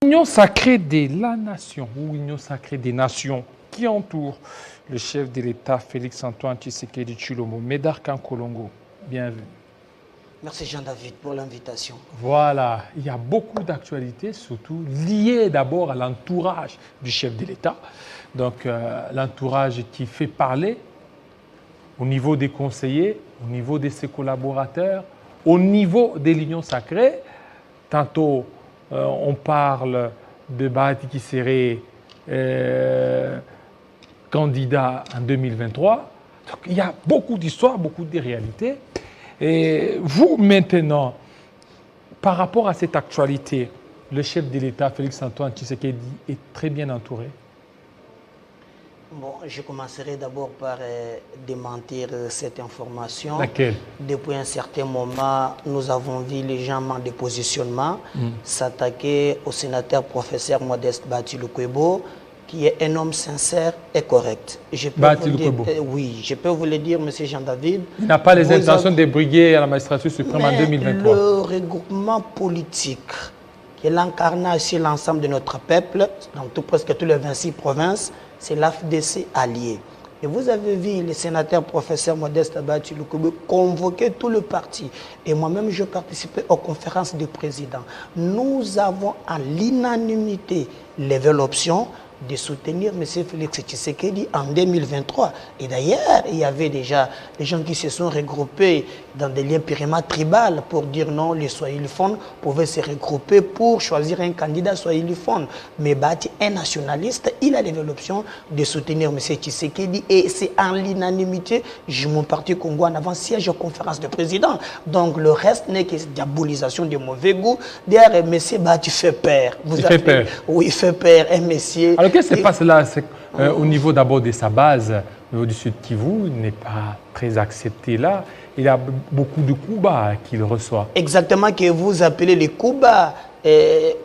L'union sacrée de la nation ou union sacrée des nations qui entoure le chef de l'État Félix-Antoine Tshisekedi Tshilombo, Médard Kankolongo. Bienvenue. Merci Jean-David pour l'invitation. Voilà, il y a beaucoup d'actualités, surtout liées d'abord à l'entourage du chef de l'État. Donc l'entourage qui fait parler au niveau des conseillers, au niveau de ses collaborateurs, au niveau de l'union sacrée. Tantôt, on parle de Bahati qui serait candidat en 2023. Donc, il y a beaucoup d'histoires, beaucoup de réalités. Et vous, maintenant, par rapport à cette actualité, le chef de l'État, Félix-Antoine Tshisekedi, est très bien entouré. Bon, je commencerai d'abord par démentir cette information. Laquelle? Depuis un certain moment, nous avons vu les gens en dépositionnement s'attaquer au sénateur professeur Modeste Bahati Lukwebo, qui est un homme sincère et correct. Oui, je peux vous le dire, M. Jean-David. Il n'a pas les intentions de briguer à la magistrature suprême en 2023. Le regroupement politique, qui est l'incarnation de l'ensemble de notre peuple, dans presque toutes les 26 provinces, c'est l'AFDC allié. Et vous avez vu le sénateur professeur Modeste Bahati Lukwebo convoquer tout le parti. Et moi-même, je participais aux conférences des présidents. Nous avons à l'unanimité levé l'option de soutenir M. Félix Tshisekedi en 2023. Et d'ailleurs, il y avait déjà des gens qui se sont regroupés dans des liens périmètres tribaux pour dire non, les Swahiliphones pouvaient se regrouper pour choisir un candidat Swahiliphone. Mais Bahati, un nationaliste, il a levé l'option de soutenir M. Tshisekedi et c'est en l'unanimité, mon parti Congo en avant siège aux conférences de présidents. Donc le reste n'est que diabolisation de mauvais goût. D'ailleurs, M. Bahati fait peur. Il fait peur. Oui, il fait peur, un messieurs. Alors qu'est-ce qui se passe là au niveau d'abord de sa base, au niveau du Sud Kivu, il n'est pas très accepté là. Il y a beaucoup de coups bas qu'il reçoit. Exactement, que vous appelez les coups bas.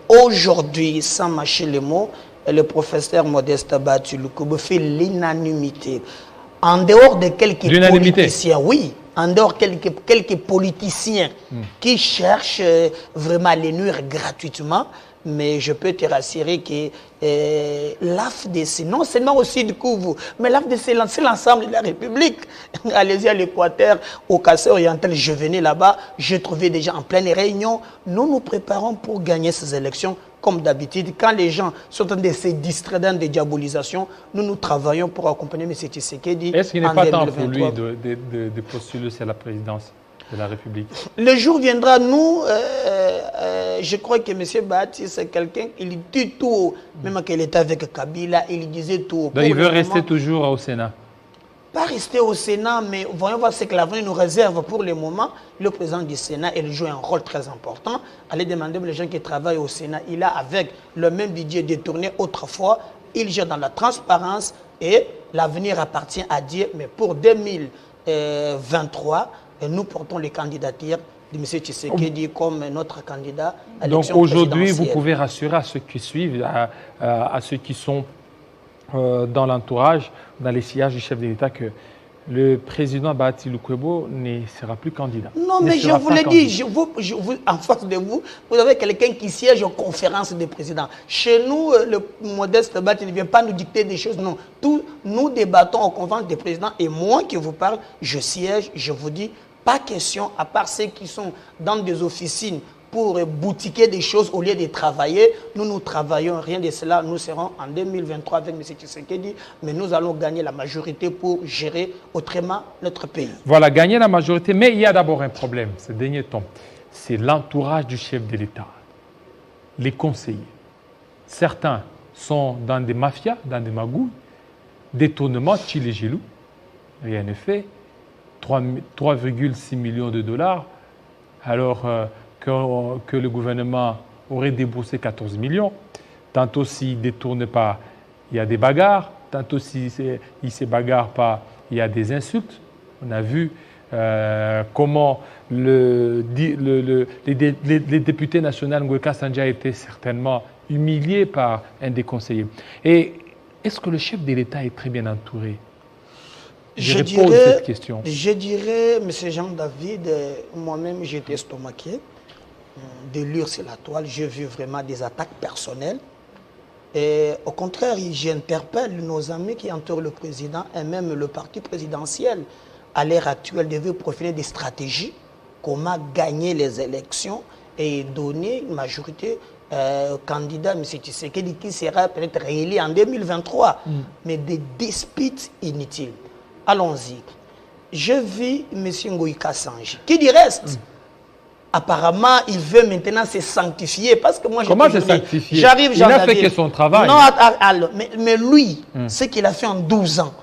Aujourd'hui, sans mâcher les mots, le professeur Modeste Bahati Lukwebo fait l'unanimité. En dehors de quelques politiciens, oui, en dehors de quelques politiciens qui cherchent vraiment à les nuire gratuitement, mais je peux te rassurer que l'AFDC, non seulement aussi du coup, mais l'AFDC, c'est l'ensemble de la République. Allez-y à l'Équateur, au Kassai oriental, je venais là-bas, j'ai trouvé des gens en pleine réunion. Nous nous préparons pour gagner ces élections. Comme d'habitude, quand les gens sont en train de se distraire dans des diabolisations, nous travaillons pour accompagner M. Tshisekedi. Est-ce qu'il n'est pas temps pour lui de postuler à la présidence de la République? Le jour viendra, nous, je crois que M. Bahati, c'est quelqu'un, il dit tout, même qu'il était avec Kabila, il disait tout. Donc il veut rester toujours au Sénat? Pas rester au Sénat, mais voyons voir ce que l'avenir nous réserve pour le moment. Le président du Sénat, il joue un rôle très important. Allez demander aux gens qui travaillent au Sénat, il a avec le même budget détourné autrefois, il gère dans la transparence et l'avenir appartient à Dieu. Mais pour 2023, nous portons les candidatures de M. Tshisekedi comme notre candidat à l'élection présidentielle. Donc aujourd'hui, vous pouvez présidentielle. rassurer à ceux qui suivent, à ceux qui sont dans l'entourage, dans les sillages du chef de l'État, que le président Bahati Lukwebo ne sera plus candidat. Non, mais je vous l'ai dit, en face de vous, vous avez quelqu'un qui siège aux conférences des présidents. Chez nous, le Modeste Bahati ne vient pas nous dicter des choses, non. Nous débattons aux conférences des présidents et moi qui vous parle, je siège, je vous dis, pas question, à part ceux qui sont dans des officines pour boutiquer des choses au lieu de travailler. Nous travaillons, rien de cela. Nous serons en 2023 avec M. Tshisekedi, mais nous allons gagner la majorité pour gérer autrement notre pays. Voilà, gagner la majorité, mais il y a d'abord un problème, ce dernier temps. C'est l'entourage du chef de l'État, les conseillers. Certains sont dans des mafias, dans des magouilles, détournements, Tchilé-Gilou, rien n'est fait, 3,6 millions de dollars, alors que le gouvernement aurait déboursé 14 millions. Tantôt, s'il ne détourne pas, il y a des bagarres. Tantôt, s'il ne se bagarre pas, il y a des insultes. On a vu comment les députés nationaux Ngweka Sandja étaient certainement humiliés par un des conseillers. Et est-ce que le chef de l'État est très bien entouré? Je pose cette question. Je dirais, M. Jean-David, moi-même j'étais estomaqué. de lire sur la toile, j'ai vu vraiment des attaques personnelles. Et au contraire, j'interpelle nos amis qui entourent le président et même le parti présidentiel à l'heure actuelle devait profiler des stratégies, comment gagner les élections et donner une majorité au candidat M. Tshisekedi qui sera peut-être réélu en 2023. Mais des disputes inutiles. Allons-y. Je vis M. Ngoï Kassanji. Qui dit reste? Apparemment, il veut maintenant se sanctifier. Parce que moi, comment se sanctifier? J'arrive, il n'a fait que son travail. Non, mais lui, ce qu'il a fait en 12 ans.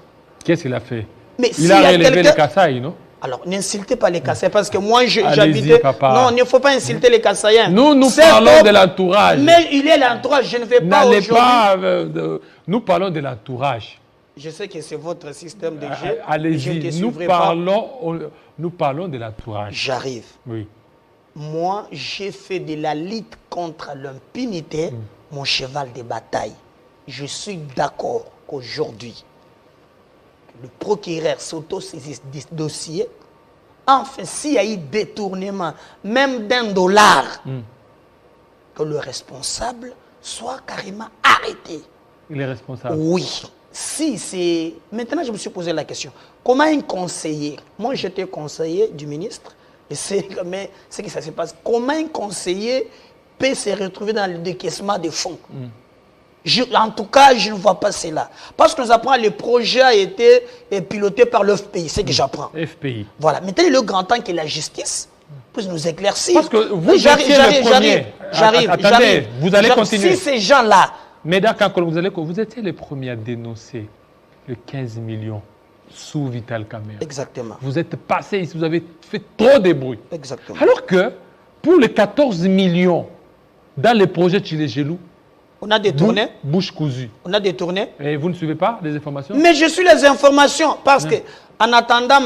Qu'est-ce qu'il a fait? Mais il a relevé les Kassaï, non? Alors, n'insultez pas les Kassaïs, parce que moi, j'habitais... Non, il ne faut pas insulter les Kassaïens. Nous parlons de l'entourage. Mais il est l'entourage, je ne vais pas aujourd'hui... Nous parlons de l'entourage. Je sais que c'est votre système de jeu. Allez-y, nous parlons de l'entourage. J'arrive. Oui. Moi, j'ai fait de la lutte contre l'impunité mon cheval de bataille. Je suis d'accord qu'aujourd'hui, le procureur s'auto-saisisse du dossier. Enfin, s'il y a eu détournement, même d'$1, que le responsable soit carrément arrêté. Il est responsable? Oui. Si c'est... Maintenant, je me suis posé la question. Comment un conseiller, moi j'étais conseiller du ministre, et c'est ce qui ça se passe. Comment un conseiller peut se retrouver dans le décaissement des fonds? En tout cas, je ne vois pas cela. Parce que nous apprenons, le projet a été piloté par le FPI, c'est ce que j'apprends. FPI. Voilà. Maintenant, il est le grand temps que la justice puisse nous éclaircir. Parce que vous étiez le premier. J'arrive. Vous allez continuer. Si ces gens-là... Mais d'accord, vous étiez les premiers à dénoncer le 15 millions sous Vital Kamerhe. Exactement. Vous êtes passé ici, vous avez fait trop de bruit. Exactement. Alors que pour les 14 millions dans les projets Tchilegelou, on a détourné. Bouche cousue. On a détourné. Et vous ne suivez pas les informations? Mais je suis les informations parce que, en attendant,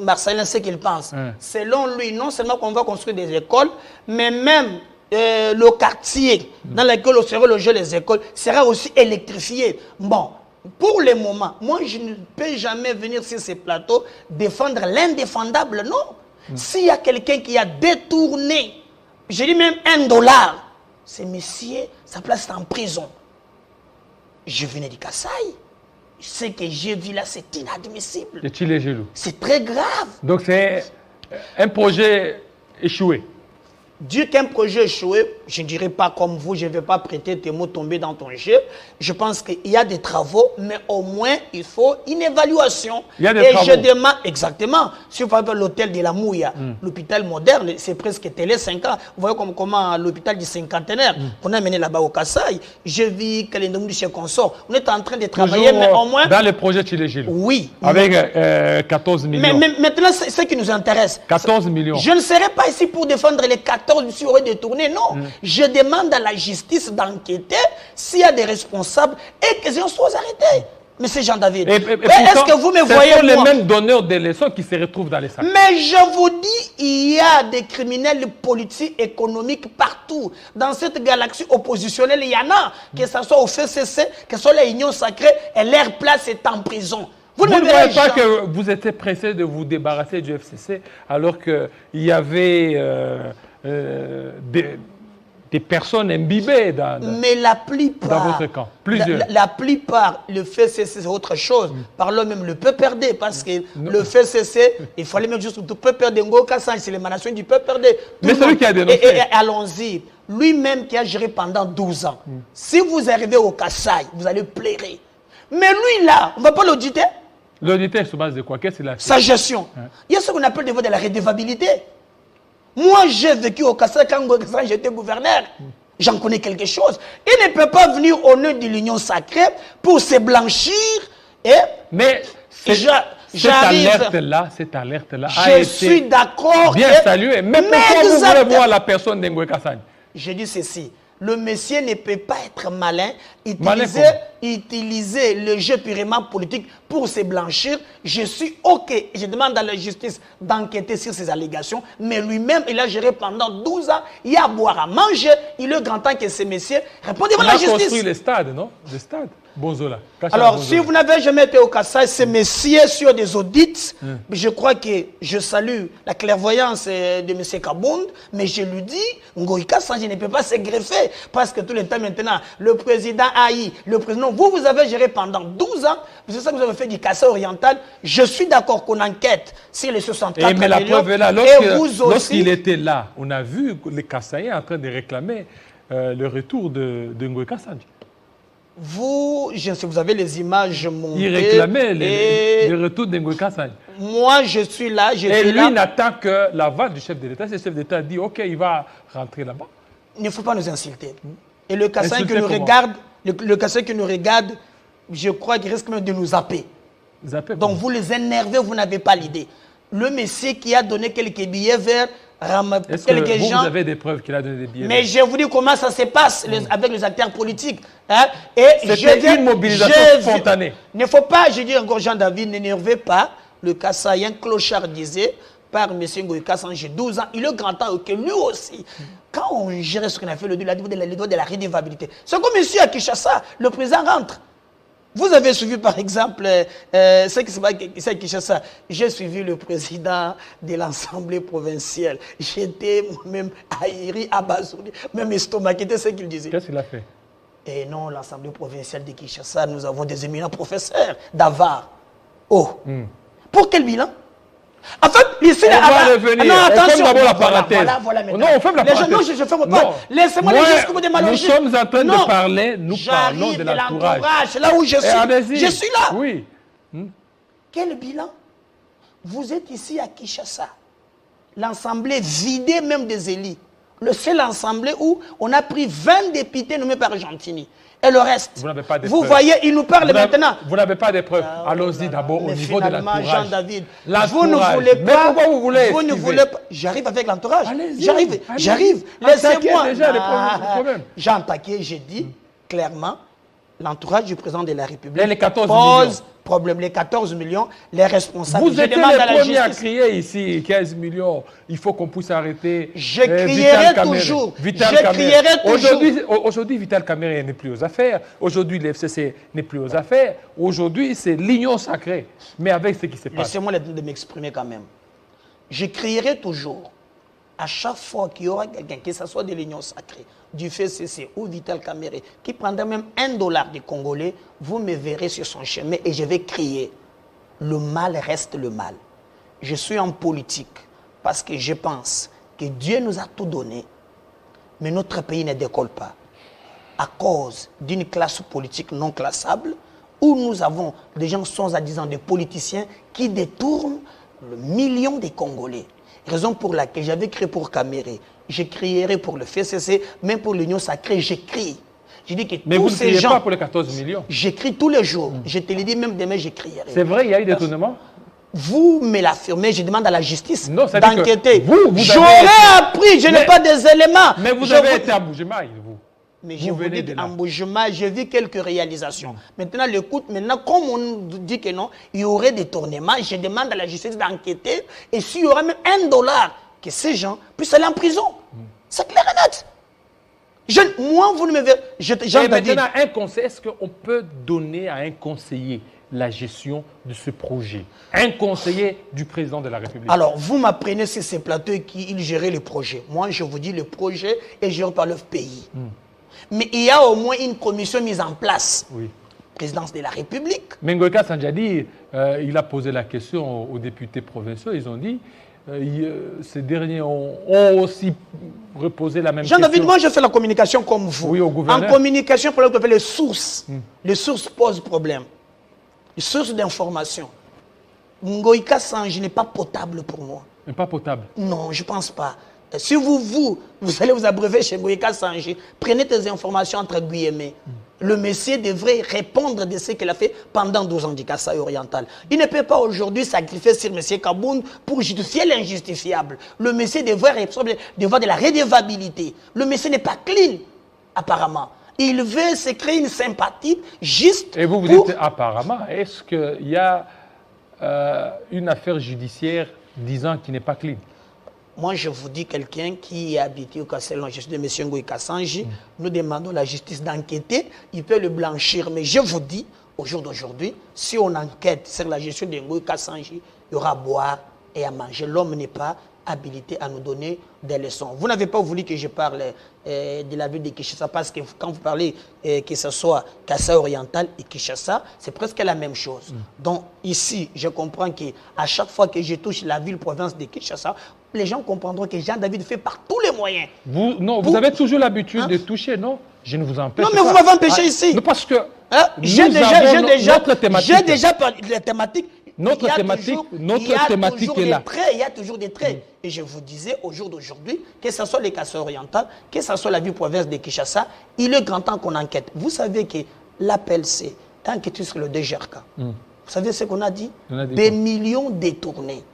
Marcelin, ce qu'il pense, selon lui, non seulement qu'on va construire des écoles, mais même le quartier dans lequel seront logées les écoles sera aussi électrifié. Bon. Pour le moment, moi, je ne peux jamais venir sur ces plateaux défendre l'indéfendable, non. S'il y a quelqu'un qui a détourné, je dis même $1, ce monsieur, sa place est en prison. Je venais du Kasaï. Ce que j'ai vu là, c'est inadmissible. C'est très grave. Donc c'est un projet échoué. Dieu qu'un projet échoué, je ne dirais pas comme vous, je ne vais pas prêter tes mots tomber dans ton jeu. Je pense qu'il y a des travaux, mais au moins, il faut une évaluation. Il y a des travaux. Je demande, exactement, si vous parlez de l'hôtel de la Mouya, l'hôpital moderne, c'est presque télé 5 ans. Vous voyez comment l'hôpital du cinquantenaire, qu'on a mené là-bas au Kasaï, je vis que les noms du chef consort, on est en train de travailler, toujours mais au moins... Dans les projets Tchilegelou. Oui. Avec 14 millions. Mais maintenant, c'est ce qui nous intéresse. 14 millions. Je ne serai pas ici pour défendre les 14 qui auraient détourné, non. Je demande à la justice d'enquêter s'il y a des responsables et que les soient arrêtés. Monsieur Jean-David, est-ce que vous me voyez, ce sont les mêmes donneurs de leçons qui se retrouvent dans les sacs. Mais je vous dis, il y a des criminels politiques, économiques partout. Dans cette galaxie oppositionnelle, il y en a, que ce soit au FCC, que ce soit les unions sacrées, et leur place est en prison. Vous ne voyez pas que vous étiez pressé de vous débarrasser du FCC alors qu'il y avait... des personnes imbibées dans votre camp. Plusieurs. La plupart, le FCC, c'est autre chose. Parlons même le PPRD, parce que le FCC, il fallait même juste le PPRD, c'est l'émanation du PPRD. Mais celui qui a dénoncé. Et allons-y. Lui-même qui a géré pendant 12 ans. Si vous arrivez au Kasaï, vous allez pleurer. Mais lui, là, on ne va pas l'auditer. L'auditer sur base de quoi? Qu'est-ce qu'il a fait? Sa gestion. Il y a ce qu'on appelle de la redevabilité. Moi, j'ai vécu au Kasaï quand j'étais gouverneur. J'en connais quelque chose. Il ne peut pas venir au nom de l'union sacrée pour se blanchir. Mais cette alerte-là je suis d'accord. Bien saluée. Mais pourquoi vous voulez voir la personne d'Ngoué Kassagne? Je dis ceci. Le monsieur ne peut pas être malin, utiliser le jeu purement politique pour se blanchir. Je suis OK. Je demande à la justice d'enquêter sur ces allégations. Mais lui-même, il a géré pendant 12 ans. Il a à boire, à manger. Il est grand temps que ces messieurs répondent devant la justice. Il a construit les stades, non? Les stades. Bonzola. Alors, si vous n'avez jamais été au Kassai, ce messieurs sur des audits, je crois que je salue la clairvoyance de M. Kabound, mais je lui dis, Ngoï Kassanji ne peut pas se greffer, parce que tout le temps maintenant, le président Aïe, le président, vous avez géré pendant 12 ans, c'est ça que vous avez fait du Kassai oriental, je suis d'accord qu'on enquête sur les 64 mais la millions, preuve est là, lorsqu'il était là, on a vu les Kassaïens en train de réclamer le retour de Ngoï Kassanji. Vous avez les images montées. Il réclamait le retour de Ngoï Kassanji. Moi, je suis là, Et lui n'attend que l'aval du chef de l'État. Si le chef d'État dit, OK, il va rentrer là-bas. Il ne faut pas nous insulter. Et le Kassai qui nous regarde, le Kassai qui nous regarde, je crois qu'il risque même de nous zapper. Donc vous les énervez, vous n'avez pas l'idée. Le monsieur qui a donné quelques billets verts, est-ce que vous avez des preuves qu'il a donné des billets? Mais je vous dis comment ça se passe avec les acteurs politiques. Hein? C'était une mobilisation spontanée. Il ne faut pas, je dis encore Jean-David, n'énervez pas. Le Kassaïen clochard disait par M. Ngoï Kassanji, j'ai 12 ans, il est grand temps que lui aussi, quand on gère ce qu'on a fait, le droit de la redevabilité, c'est comme monsieur à Kinshasa, le président rentre. Vous avez suivi par exemple ce qui se passe à Kinshasa. J'ai suivi le président de l'Assemblée provinciale. J'étais même ahuri, abasourdi, même estomaqué, c'est ce qu'il disait. Qu'est-ce qu'il a fait? Et non, l'Assemblée provinciale de Kinshasa, nous avons des éminents professeurs d'Avar. Oh, pour quel bilan? En fait, ici, on va revenir. Non, attention. On ferme d'abord la parenthèse. Voilà, non, on ferme la parenthèse. Non, je ne ferme pas. Laissez-moi les jusqu'au bout des malogis. Nous sommes en train de parler, nous parlons de l'entourage. Là où je suis. Je suis là. Oui. Quel bilan? Vous êtes ici à Kinshasa. L'Assemblée vidée même des élus. Le seul assemblée où on a pris 20 députés nommés par Gentini. Et le reste, vous n'avez pas de vous preuves. Voyez, il nous parle maintenant. Vous n'avez pas de preuves. Allons-y d'abord au niveau de l'entourage. Jean-David, vous ne voulez pas. Mais pourquoi vous voulez Vous ne voulez pas. J'arrive avec l'entourage. J'arrive. Laissez-moi. J'ai attaqué, j'ai dit clairement, l'entourage du président de la République les 14 pose problème. Les 14 millions, les responsables. Vous êtes les premiers à crier ici, 15 millions, il faut qu'on puisse arrêter. Je crierai toujours. Aujourd'hui, Vital Kamerhe n'est plus aux affaires. Aujourd'hui, l'FCC n'est plus aux affaires. Aujourd'hui, c'est l'union sacrée. Mais avec ce qui se passe. Laissez-moi de m'exprimer quand même. Je crierai toujours. À chaque fois qu'il y aura quelqu'un, que ce soit de l'union sacrée, du FCC ou Vital Kamerhe, qui prendra même $1 des Congolais, vous me verrez sur son chemin et je vais crier. Le mal reste le mal. Je suis en politique parce que je pense que Dieu nous a tout donné, mais notre pays ne décolle pas à cause d'une classe politique non classable où nous avons des gens soi-disant des politiciens qui détournent le million des Congolais. Raison pour laquelle j'avais créé pour Kamerhe, je crierai pour le FCC, même pour l'Union sacrée, j'écris. Je dis que mais tous vous ne ces gens, pas pour les 14 millions. J'écris tous les jours. Je te le dis, même demain, j'écrirai. C'est vrai, il y a eu des détournements? Vous me l'affirmez, je demande à la justice d'enquêter. J'aurais appris, je n'ai pas des éléments. Mais vous avez été à Boujemaï, vous. Mais je vous dis qu'en Boujemaï, j'ai vu quelques réalisations. Maintenant, comme on dit que non, il y aurait des tournements, je demande à la justice d'enquêter. Et s'il y aura même $1, que ces gens puissent aller en prison. C'est clair et net. Moi, vous ne me verrez. Et maintenant, un conseil, est-ce qu'on peut donner à un conseiller la gestion de ce projet? Un conseiller du président de la République. Alors, vous m'apprenez sur ces plateaux qu'il gérait le projet. Moi, je vous dis, le projet est géré par le pays. Mais il y a au moins une commission mise en place. Oui. Présidence de la République. Mais Ngoï Kassanji, il a posé la question aux députés provinciaux. Ils ont dit, ces derniers ont aussi reposé la même question. Jean-David, moi je fais la communication comme vous. Oui, au gouverneur. En communication, pour les sources. Les sources posent problème. Les sources d'information. Ngoï Kassanji n'est pas potable pour moi. Mais pas potable? Non, je ne pense pas. Si vous allez vous abreuver chez Ngoï Kassanji, prenez tes informations entre guillemets. Le monsieur devrait répondre de ce qu'il a fait pendant 12 ans du Kassai oriental. Il ne peut pas aujourd'hui sacrifier sur M. Kabound pour justifier l'injustifiable. Le monsieur devrait répondre de la redevabilité. Le monsieur n'est pas clean, apparemment. Il veut se créer une sympathie juste. Et vous dites apparemment, est-ce qu'il y a une affaire judiciaire disant qu'il n'est pas clean? Moi, je vous dis, quelqu'un qui est habité au Castellon, je suis de M. Ngoï Kassanji, nous demandons à la justice d'enquêter, il peut le blanchir. Mais je vous dis, au jour d'aujourd'hui, si on enquête sur la gestion de Ngoï Kassanji, il y aura à boire et à manger. L'homme n'est pas habilité à nous donner des leçons. Vous n'avez pas voulu que je parle de la ville de Kinshasa parce que quand vous parlez que ce soit Kasaï oriental et Kinshasa, c'est presque la même chose. Donc ici, je comprends qu'à chaque fois que je touche la ville-province de Kinshasa, les gens comprendront que Jean-David fait par tous les moyens. Vous avez toujours l'habitude de toucher, non? Je ne vous empêche pas. Non, mais vous m'avez empêché ici. Non, parce que j'ai déjà parlé de la thématique. Notre thématique est là. Il y a toujours des traits. Et je vous disais au jour d'aujourd'hui, que ce soit les Kasaï orientales, que ce soit la ville-province de Kinshasa, il est grand temps qu'on enquête. Vous savez que l'appel c'est d'enquêter sur le DGRK. Vous savez ce qu'on a dit? Des millions détournés.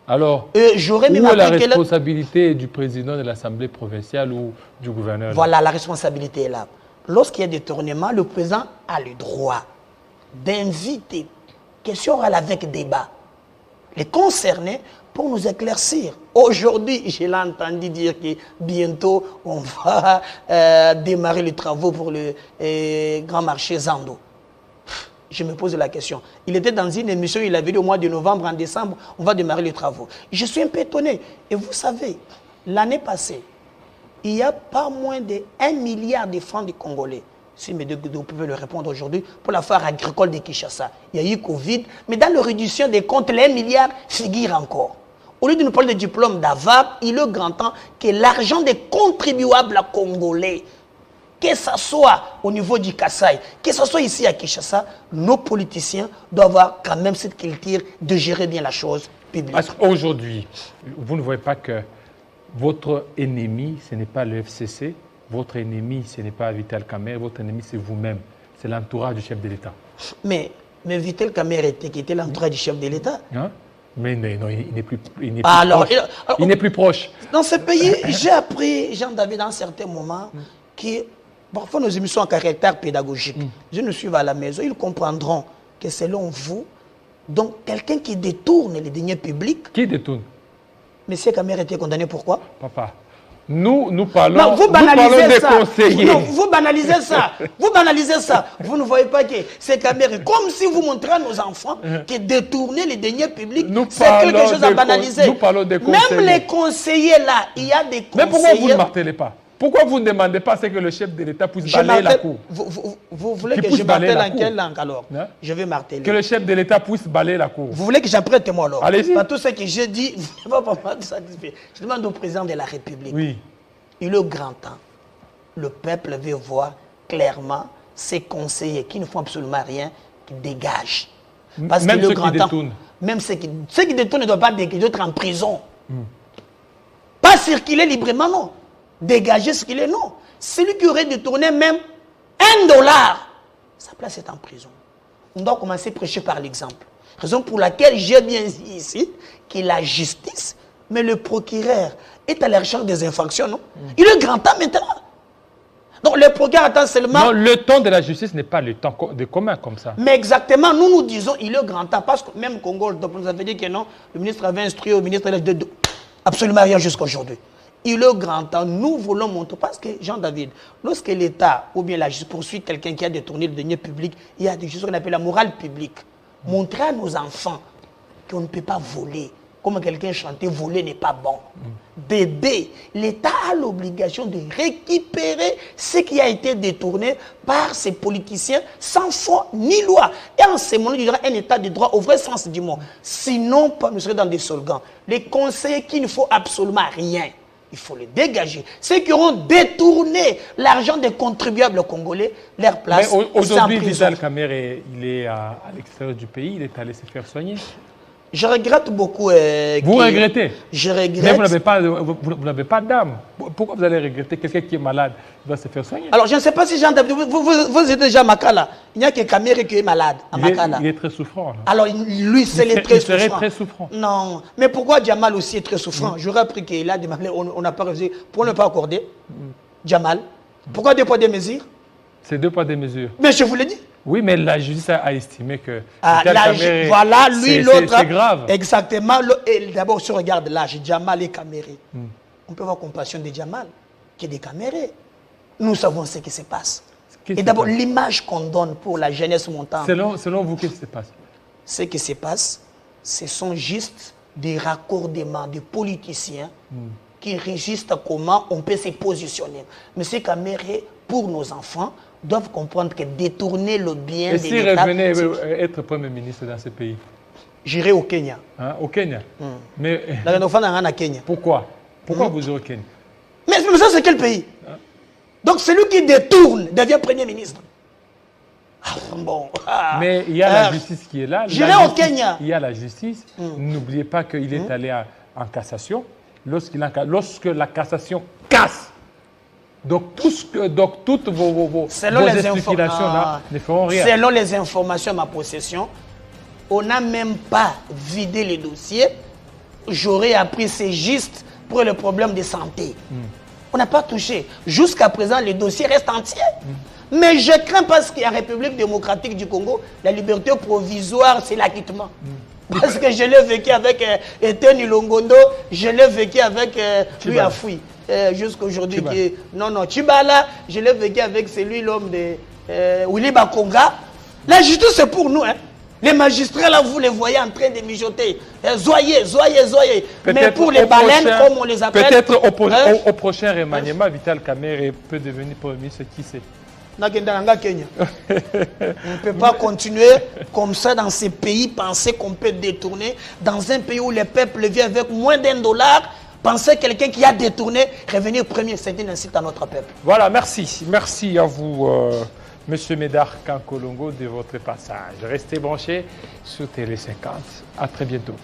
Alors, j'aurais où est la responsabilité du président de l'Assemblée provinciale ou du gouverneur? Voilà, la responsabilité est là. Lorsqu'il y a détournement, le président a le droit d'inviter, question orale avec débat, les concernés pour nous éclaircir. Aujourd'hui, je l'ai entendu dire que bientôt, on va démarrer les travaux pour le grand marché Zando. Je me pose la question. Il était dans une émission, il avait dit au mois de novembre, en décembre, on va démarrer les travaux. Je suis un peu étonné. Et vous savez, l'année passée, il y a pas moins de 1 milliard de francs de Congolais. Si mes deux peuvent le répondre aujourd'hui, pour la foire agricole de Kinshasa. Il y a eu Covid, mais dans la réduction des comptes, les 1 milliard figurent encore. Au lieu de nous parler de diplôme d'AVAP, il est grand temps que l'argent des contribuables congolais, que ce soit au niveau du Kasaï, que ce soit ici à Kinshasa, nos politiciens doivent avoir quand même cette culture de gérer bien la chose publique. Parce qu'aujourd'hui, vous ne voyez pas que votre ennemi, ce n'est pas le FCC, votre ennemi, ce n'est pas Vital Kamerhe, votre ennemi, c'est vous-même. C'est l'entourage du chef de l'État. Mais Vital Kamerhe était l'entourage du chef de l'État. Hein? Mais non, il n'est plus, il n'est plus proche. Dans ce pays, j'ai appris, Jean-David, dans certains moments, que parfois nos émissions ont un caractère pédagogique. Je nous suis à la maison, ils comprendront que selon vous, donc quelqu'un qui détourne les deniers publics. Qui détourne? Monsieur Kamerhe était condamné pourquoi? Papa, nous parlons, non, vous banalisez des ça. conseillers. Non, vous banalisez ça. Vous banalisez ça. Vous ne voyez pas que c'est Kamerhe. Comme si vous montrez à nos enfants que détourner les deniers publics, c'est quelque chose à banaliser. Nous parlons des conseillers. Même les conseillers là, il y a des conseillers. Mais pourquoi vous ne martelez pas? Pourquoi vous ne demandez pas que le chef de l'État puisse balayer la cour? Vous voulez que je martèle en quelle langue alors? Je vais marteler. Que le chef de l'État puisse balayer la cour. Vous voulez que j'apprête moi alors? Allez-y. Pas tout ce que j'ai dit, vous ne pouvez pas me satisfaire. Je demande au président de la République. Oui. Il est grand temps. Le peuple veut voir clairement ces conseillers qui ne font absolument rien, qui dégagent. Parce même ceux qui détournent. Même ceux qui détournent ne doivent pas dégager, d'autres en prison. Pas circuler librement, non. Dégager ce qu'il est, non. Celui qui aurait détourné même $1, sa place est en prison. On doit commencer à prêcher par l'exemple. Raison pour laquelle j'ai bien dit ici que la justice, mais le procureur est à la recherche des infractions, non? Il est grand temps maintenant. Donc le procureur attend seulement... Non, le temps de la justice n'est pas le temps de commun comme ça. Mais exactement, nous disons il est grand temps. Parce que même Congo, nous avait dit que non, le ministre avait instruit au ministre de absolument rien jusqu'à aujourd'hui. Il est grand temps, nous voulons montrer, parce que Jean-David, lorsque l'État ou bien la justice poursuit quelqu'un qui a détourné le denier public, il y a des choses qu'on appelle la morale publique. Montrer à nos enfants qu'on ne peut pas voler. Comme quelqu'un chantait, voler n'est pas bon. Bébé, l'État a l'obligation de récupérer ce qui a été détourné par ces politiciens sans foi ni loi. Et en ce moment, il y aura un État de droit au vrai sens du mot. Sinon, nous serions dans des slogans. Les conseillers qui ne font absolument rien, il faut les dégager. Ceux qui auront détourné l'argent des contribuables congolais, leur place. Mais aujourd'hui, Vital Kamerhe, il est à l'extérieur du pays, il est allé se faire soigner. Je regrette beaucoup. Vous regrettez? Je regrette. Mais vous n'avez pas d'âme. Pourquoi vous allez regretter quelqu'un qui est malade, il doit se faire soigner? Alors, je ne sais pas si Jean-David, vous êtes déjà à Makala. Il n'y a que Kamerhe qui est malade à Makala. Il est très souffrant. Là. Alors, lui, c'est le très souffrant. Il serait très souffrant. Non. Mais pourquoi Jamal aussi est très souffrant? J'aurais appris qu'il a demandé, on n'a pas réussi. Pour ne pas accorder Jamal. Pourquoi 2 poids 2 mesures? C'est 2 poids 2 mesures. Mais je vous l'ai dit. Oui, mais la justice a estimé que voilà, lui, l'autre. C'est grave. Exactement. D'abord, si on regarde l'âge, Djamal et Caméré. On peut avoir compassion de Djamal qui est des Caméré. Nous savons ce qui se passe. Et d'abord, l'image qu'on donne pour la jeunesse montante. Selon vous, qu'est-ce qui se passe? Ce qui se passe, ce sont juste des raccordements de politiciens qui régissent comment on peut se positionner. Monsieur Caméré, pour nos enfants, doivent comprendre que détourner le bien de l'État... Et s'il revenait être Premier ministre dans ce pays? J'irai au Kenya. Hein, au Kenya? Mais pourquoi? Pourquoi vous irez au Kenya? Mais ça, c'est quel pays? Donc, celui qui détourne devient Premier ministre. Mais il y a la justice qui est là. J'irai au Kenya. Il y a la justice. N'oubliez pas qu'il est allé en cassation. Lorsque la cassation casse, donc, toutes vos explications-là ne feront rien. Selon les informations à ma possession, on n'a même pas vidé les dossiers. J'aurais appris, c'est juste pour le problème de santé. On n'a pas touché. Jusqu'à présent, les dossiers restent entiers. Mais je crains parce qu'en République démocratique du Congo, la liberté provisoire, c'est l'acquittement. Parce que je l'ai vécu avec Etienne Ilongondo, je l'ai vécu avec lui à Fouille. Jusqu'à aujourd'hui. Non, Tchibala, je l'ai vécu avec celui, l'homme de Willy Bakonga. La justice, c'est pour nous. Hein. Les magistrats, là, vous les voyez en train de mijoter. Zoyez. Mais pour les baleines, comme on les appelle... Peut-être au prochain remaniement, Vital Kamerhe peut devenir Premier ministre, qui sait? On ne peut pas continuer comme ça dans ces pays, penser qu'on peut détourner. Dans un pays où les peuples vivent avec moins d'$1, penser quelqu'un qui a détourné, revenir premier, c'est une incite à notre peuple. Voilà, merci. Merci à vous, Monsieur Médard Kankolongo, de votre passage. Restez branchés sur Télé 50. À très bientôt.